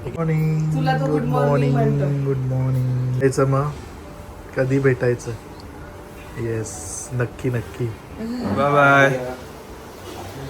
Morning. तुला तो good good morning morning. म्हणतो. Good morning. यायचं मग कधी भेटायचं? येस, नक्की नक्की. Bye bye.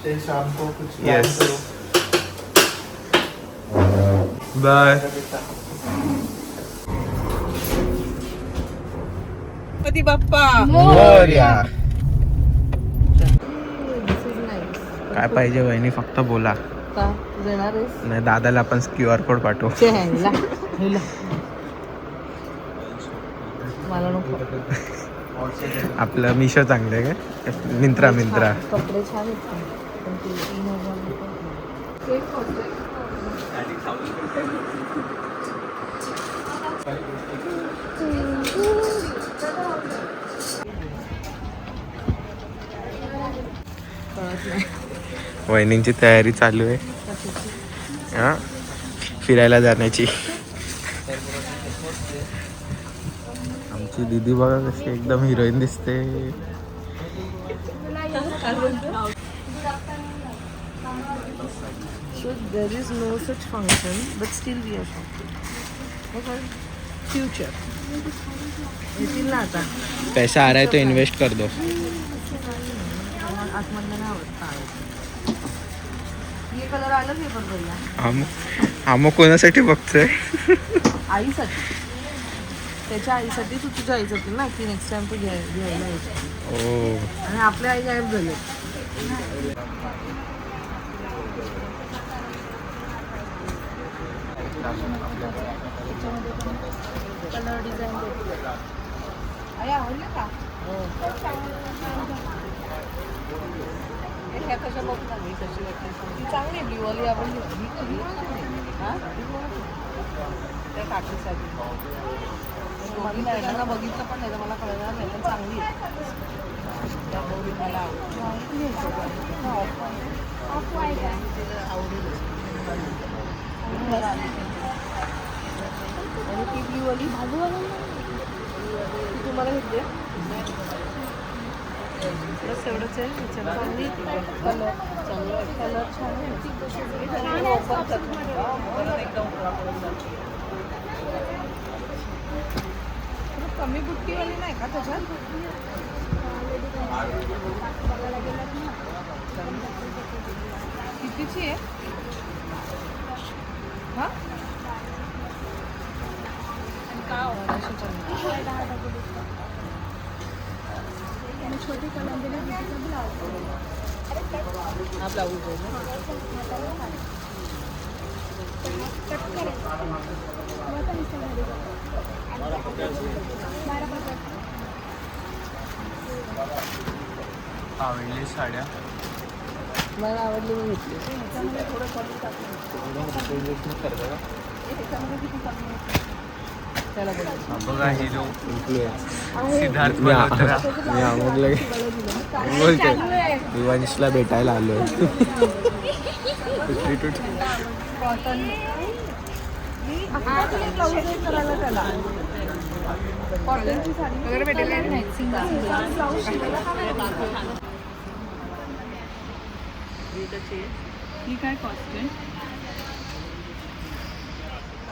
ते शाम को कुछ Yes. Bye. Ganpati Bappa. Morya. This is nice. काय पाहिजे वहिनी फक्त बोला. का देणार आहेस? नाही दादाला आपण QR कोड पाठवू. छे, हिला, हिला. मला नको. आपलं मिशो चांगलं आहे का? मिंत्रा. कपडे छान आहेत पण ते 3,000 रुपये. एक होतं. कळत नाही. वहिनींची तयारी चालू आहे हा फिरायला जाण्याची. आमची दीदी बघा कशी एकदम हिरोईन दिसते. So there is no such function, but still we are shopping. Okay. Future. येतील ना आता. पैसा आ रहा है तो इन्वेस्ट कर दो. आतमधलं नाही आवडत. हे कलर आलं पेपर बघूया. आम्ही कोणासाठी बघतोय? आईसाठी. त्याच्या आईसाठी तू तुझ्या आईसाठी ना की नेक्स्ट टाइम तू घ्यायला येतो. ओ आणि आपल्या आई गायब झाले. कलर डिझाईन आई आवडले का? ह्या कशा बघणार मी कशी वाटते ती चांगली ब्ल्यू वाली आवडली. हां त्या काकीसाठी त्यांना बघितलं पण नाही तर मला कळणार नाही पण चांगली आहे. त्या गौरी मला आवडली. आणि ती ब्ल्यू वाली ती तुम्हाला घेतली बस एवढंच आहे. चांगली कलर कलर छान आहे. कमी बुट्टीवाली नाही का त्याच्यात? कितीची आहे? हां छोटी कलर हा ब्लाऊज आवडली साड्या. मला आवडली मी घेतली. त्याला बघा हिरो सिद्धार्थ मल्होत्रा. मी आवडलं बोलते दिवांशला भेटायला आलोय. कॉटन करायला त्याला कॉटनची साडी वगैरे भेटेल नाही. ही काय कॉस्ट आहे?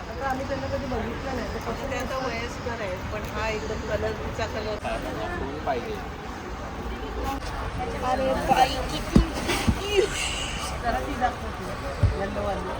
आता आम्ही त्यांना कधी बघितलं नाही तर कसं त्यांचा वयस्कर आहे पण हा एकदम कलरचा कलर पाहिजे. अरे बाई किती जरा ती दाखवते येल्लोवाली.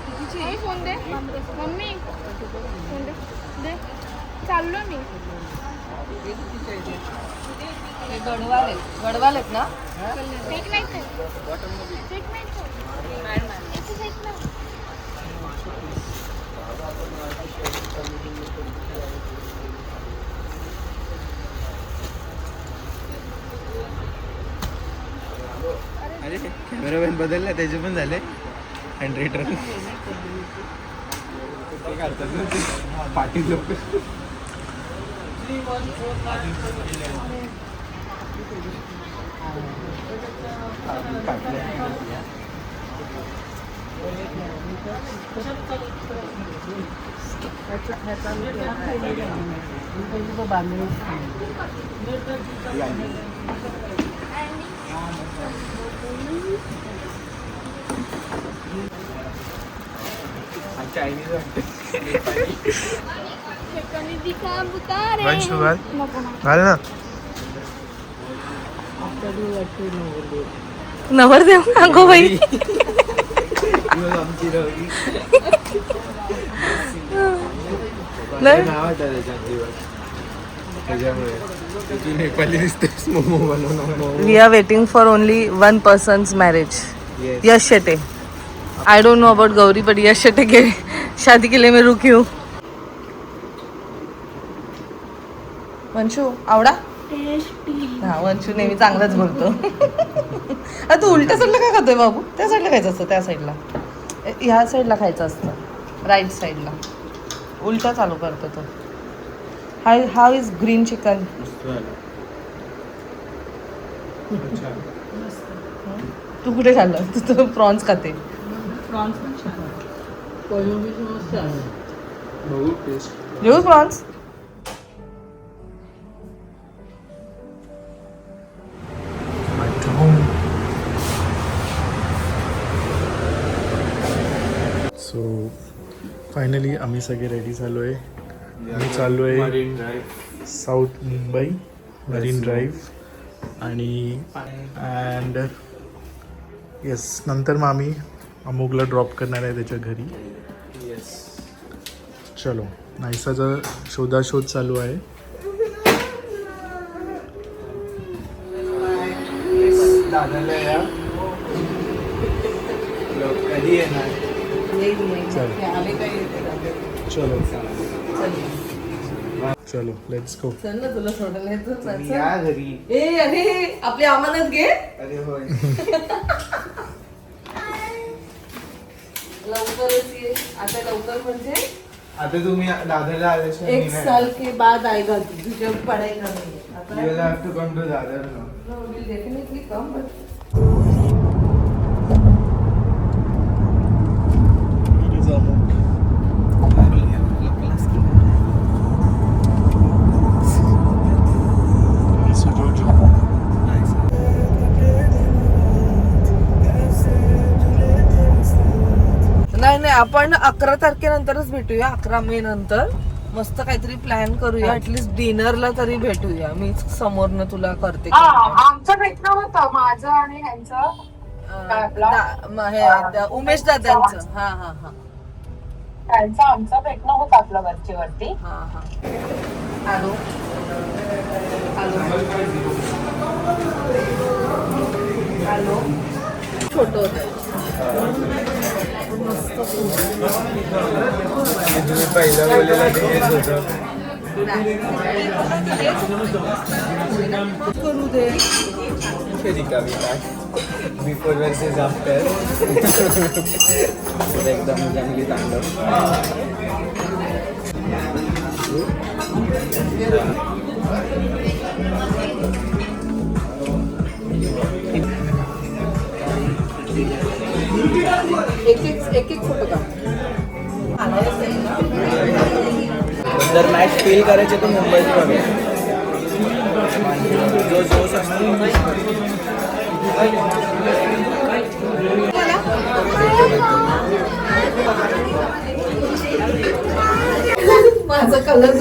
कितीची? फोन दे मम्मी, फोन दे. चाललो मी. हे गडवालेत ना? फेक नाही कर. फेक नाही कर. याचं फेक नाही. अरे कॅमेरामॅन बदलला त्याचे पण झाले. हँड रिटर्न पाटील लोक. चायनीज वाटते. कमी दिखा बुतारे. वंशू घाल नको ना. घाल ना. नवरदेव अगो बाई. आमची रवी नाही. नाव होतं त्याच्यात दिवस त्याच्यामुळे तू नेपाली दिसतेस. मोमो बनवणार. We are waiting for only one person's marriage. Yes. Yash Shete. I don't know about Gauri but Yash Shete के शादी के लिए मैं रुकी हूँ. वंशू आवडा. हा वंशू नेहमी चांगलंच बोलतो. अरे तू उलट्या साईडला काय खातोय बाबू. त्या साईडला खायचं असतं. त्या साईडला ह्या साईडला खायचं असतं. राईट साईडला उलटा चालू करतो तो. How is green chicken. तू कुठे खाल्लं. तू तर प्रॉन्स खाते. बघू टेस्ट. घेऊ प्रॉन्स. सो फायनली आम्ही सगळे रेडी झालो आहे. आम्ही चाललो आहे marine drive. South Mumbai marine drive आणि अँड येस नंतर मग आम्ही अमोगला ड्रॉप करणार आहे त्याच्या घरी. येस. चलो नाईसाचा शोधाशोध चालू आहे. दादाला या. लोक कधी येणार. चलो चलो लेट्स गो. चल ना तुला सोडायला तुम्ही या घरी. ए अरे आपली अमानत घे. अरे होय. लवकरच ये. आता लवकर म्हणजे आता तुम्ही दादरला आल्याशिवाय एक साल के बाद आएगा तू. तुझे पढ़ाई करने. आता You will have to come to Dadar now. No, we'll definitely come, but नाही आपण 11 तारखेनंतरच भेटूया. 11 मे नंतर मस्त काहीतरी प्लॅन करूया. ऍटलीस्ट डिनरला तरी भेटूया. मी समोरनं तुला करते. आमचं भेटणं होतं माझं आणि ह्यांचं उमेश दादांचं. हा हा हा त्यांचं आमचं भेटणं होतं आपलं वरती. हा हा. Hello hello. छोट होतं. तुम्ही पहिलं बोललेलं ते हेच होतं. करू दे. रिकामी ताट. Before versus after. एकदम जंगली तांडव. एक एक फोटो का. जर मॅच फील करायचे तर मुंबईत बघा. जो जोश असतो. माझा colour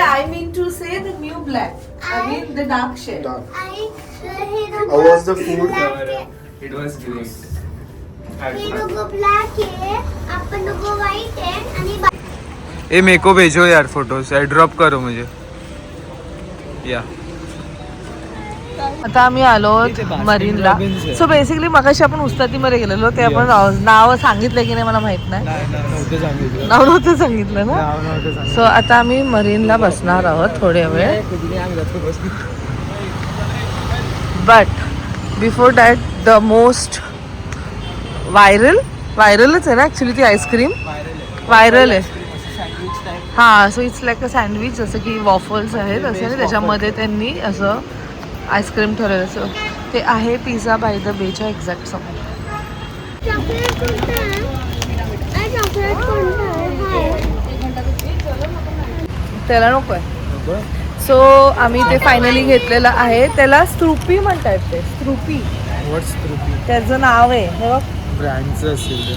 I mean to say the new black. I mean the dark shade. How was the food? It was great. हे लोगो ब्लॅक आहे आपण लोगो व्हाईट आहे आणि ए मेरे को भेजो यार फोटोज. ड्रॉप करो मुझे. या आता आम्ही आलो मरीनला. सो बेसिकली मगाशी आपण उस्तादीमध्ये गेलेलो. ते आपण नाव सांगितलं की नाही मला माहित नाही. नव्हतं सांगितलं. नाव नव्हतं सांगितलं ना. सो आता आम्ही मरीनला बसणार आहोत थोड्या वेळ. But before that the most व्हायरलच आहे ना ॲक्च्युली ती आईस्क्रीम. व्हायरल आहे. हां so it's like a sandwich. जसं की वॉफल्स आहेत असे आणि त्याच्यामध्ये त्यांनी असं आईस्क्रीम ठरवलं. असं ते आहे पिझ्झा बाय द बेच्या एक्झॅक्ट समोर. चॉकलेट कोणतं आहे? चॉकलेट कोणतं आहे? त्याला नको आहे. सो आम्ही ते फायनली घेतलेलं आहे. त्याला स्ट्रुपी म्हणतात. ते स्ट्रुपी त्याचं नाव आहे. हे बघ ब्रँडचं असेल ते.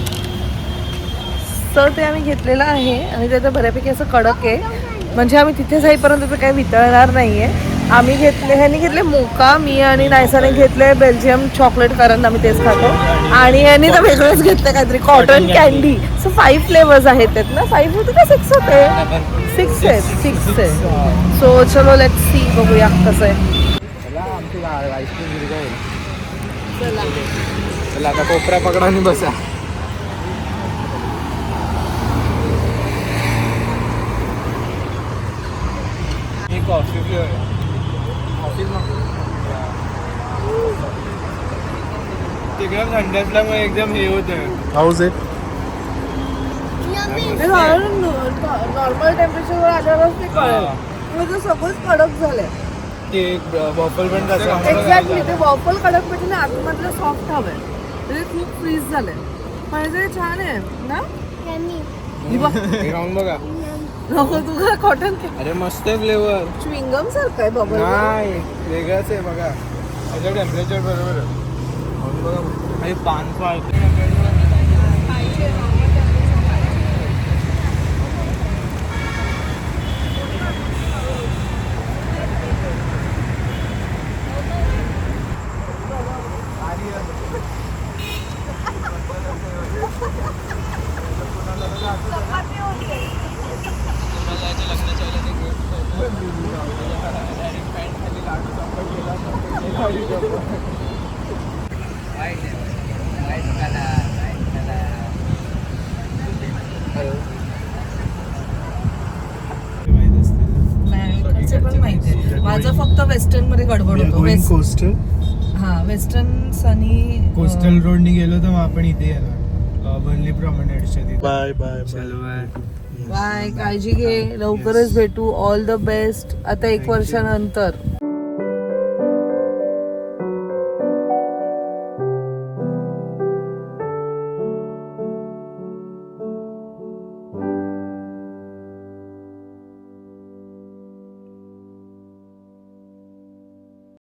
तर ते आम्ही घेतलेलं आहे आणि ते आता बऱ्यापैकी असं कडक आहे, म्हणजे आम्ही तिथे जाईपर्यंत ते काही वितळणार नाहीये. आम्ही ह्यांनी घेतले मोका, मी आणि नायसाने घेतले बेल्जियम चॉकलेट, कारण आम्ही तेच खातो. आणि यांनी तर वेगळंच घेतलं काहीतरी कॉटन कॅन्डी. सो 5 फ्लेवर्स आहेत त्यात ना, 5 होते का 6 होते? 6 आहेत, 6 आहे. सो चलो लेट्स सी, बघूया कसं आहे. आमची आईस्क्रीम गिरगाईल. चला आता कोपरा पकडा आणि बसा. कॉफी फ्लेवर तिकडे थंड असल्यामुळे एकदम हे होतं. House it? नॉर्मल टेम्परेचरवर आल्यावरच ते कळेल, म्हणजे सगळंच कडक झालंय. ते वॉफल पण कसं एक्झॅक्टली, ते वॉफल कडक म्हणजे ना आतमधलं सॉफ्ट हवंय, म्हणजे खूप फ्रीज झालंय. म्हणजे छान आहे ना. हे खाऊन बघा. नको तुला कॉटन अरे मस्त आहे फ्लेवर. च्युइंगम सारखं आहे बबल. नाही वेगळंच आहे बघा, त्याचं टेम्परेचर बरोबर आहे. खाऊन बघा. आणि पान पण माहितीये माझं फक्त वेस्टर्न मध्ये गडबड होतो. कोस्टल. हा वेस्टर्न सनी कोस्टल रोडनी गेलो तर मग आपण इथे येणार बर्ली प्रॉमेनेडच्या तिथे. बाय बाय चलो बाय. बाय, काळजी घे, लवकरच भेटू. All the best. आता 1 वर्षानंतर